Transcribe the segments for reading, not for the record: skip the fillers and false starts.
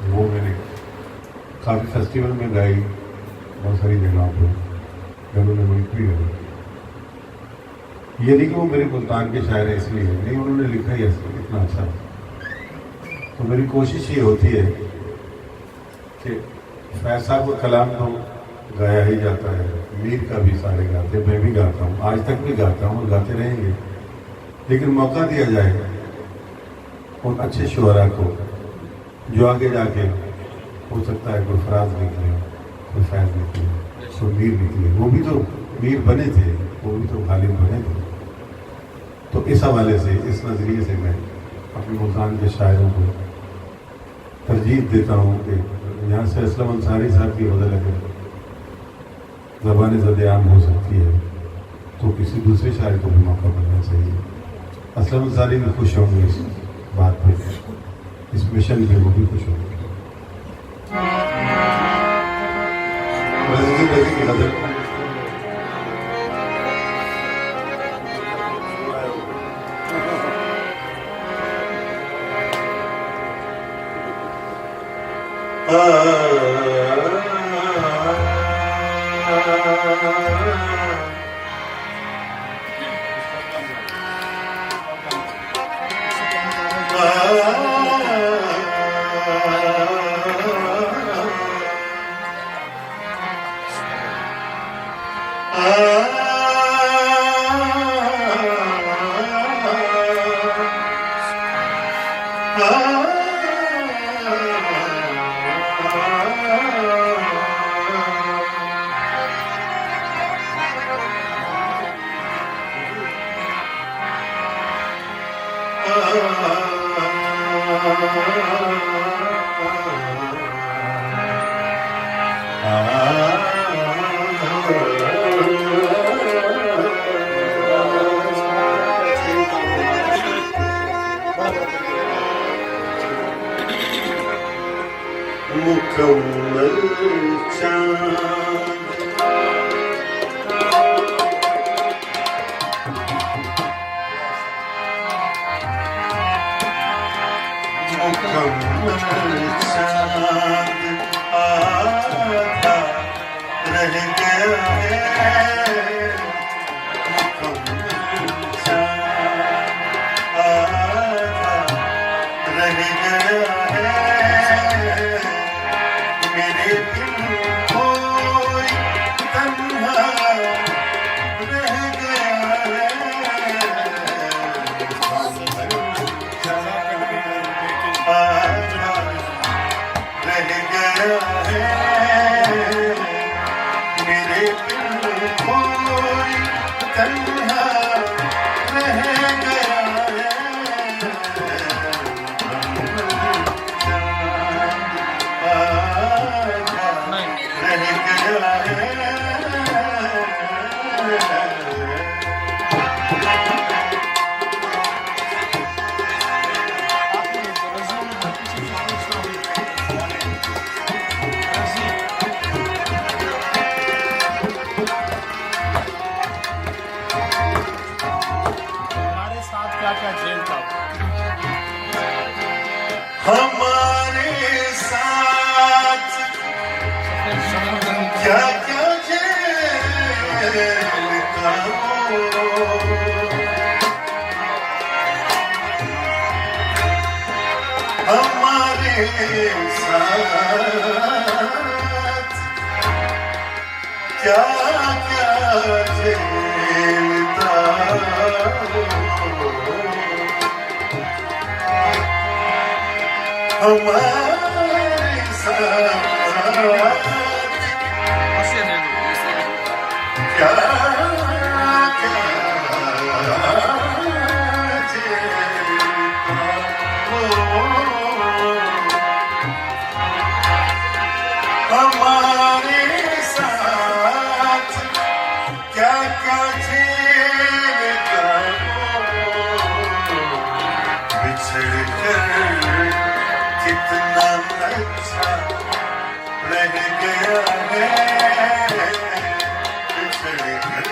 वो मैंने काफ़ी फेस्टिवल में गाई, बहुत सारी जगहों पर जब उन्होंने मुल्क भी गाई। ये नहीं कि वो मेरे मुल्तान के शायर है इसलिए, नहीं, उन्होंने लिखा ही ऐसा इतना अच्छा। तो मेरी कोशिश ये होती है कि फैज साहब का कलाम तो गाया ही जाता है, मीर का भी सारे गाते, मैं भी गाता हूँ, आज तक भी गाता हूँ और गाते रहेंगे, लेकिन मौका दिया जाएगा उन अच्छे शुअरा को जो आगे जाके हो सकता है कोई फराज निकले, कोई फैज निकले, कोई मीर निकले। वो भी तो मीर बने थे, वो भी तो गालिब बने थे। तो इस हवाले से, इस नज़रिए से मैं अपने मुल्तान के शायरों को तरजीह देता हूँ कि यहाँ से असलम अंसारी साहब की वजह लगे ज़बान ज़द-ए-आम हो सकती है, तो किसी दूसरे शायर को भी मौका मिलना चाहिए। असलम अंसारी भी खुश होंगे इस बात पर, इस मिशन में वो भी खुश होंगे। की नजर मुकम्मल चाँद आधा रह गया है, मुकम्मल चाँद आधा रह गया है, मेरे दिल कोई तन्हा रह गया है, आधा रह गया है, मेरे दिल कोई तन्हा रह गया हमारे साथ क्या क्या झेलता हो, हमारे साथ क्या क्या झेलता हो, हमारे साथ क्या हमारे साथ क्या क्या झेलता हो, बिछड़ कर कितना अच्छा रह गया है, बिछड़ कर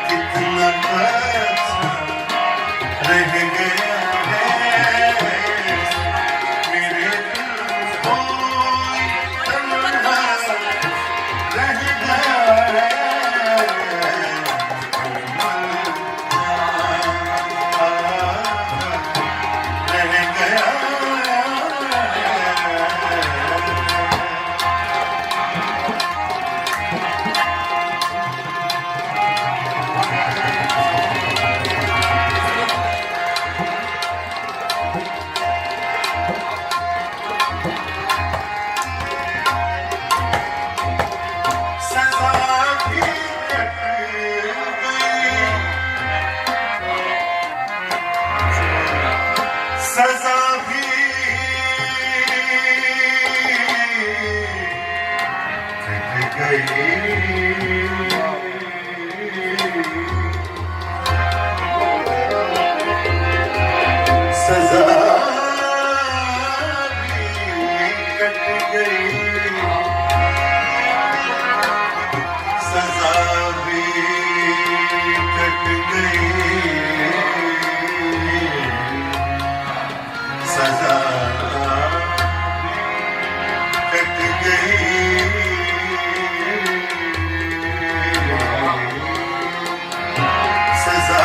कितना अच्छा रह गया है, मेरे दिल सजा भी कट गई, सजा भी कट गई, सजा भी कट गई, सजा कट गई, सजा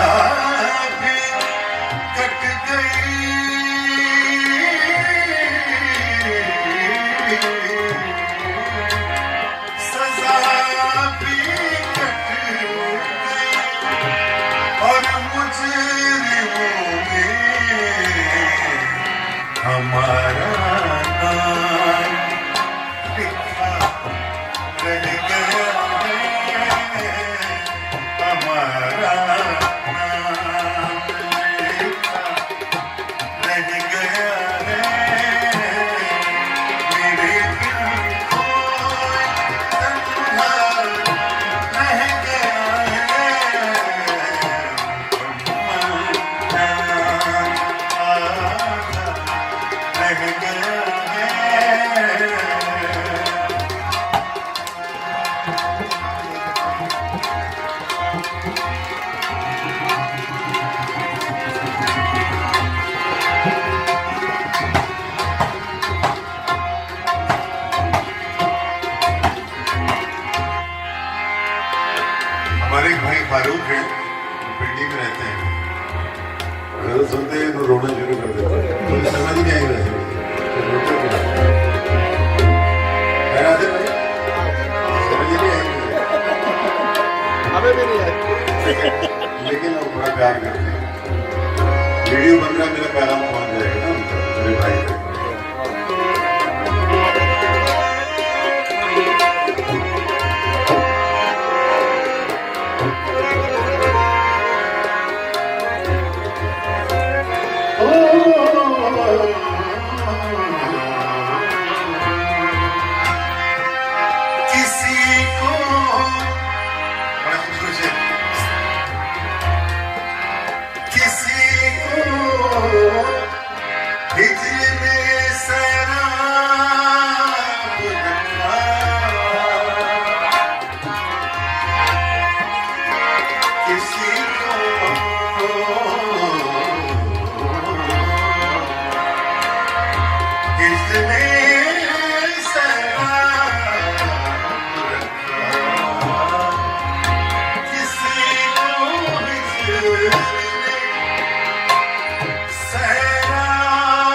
भी कट गई, सजा भी कट गई और मुजरिमों में हमारा नाम लिखा रह गया है, हमारा नाम लिखा रह गया है, मेरे दिल को तन्हा रह गया है, रह गया है। हमारे एक भाई फारूक है, पिंडी में रहते हैं, अगर सुनते हैं तो रोना शुरू कर देते हैं, मुझे समझ ही नहीं आई वैसे समझ ही नहीं आई हमें भी नहीं आई, लेकिन वो बड़ा प्यार करते हैं। वीडियो बन रहा मेरा पैगाम पहुंच जाएगा ना उनका, मेरे भाई तक। किसी को बड़ा खुश है, किसी को हिजर में सैराब रखा, किसी को हिजर में सैराब रखा, किसी को हिजर में सैराब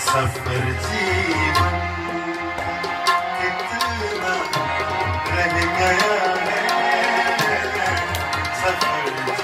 सफर जीवन कितना रह गया है सफर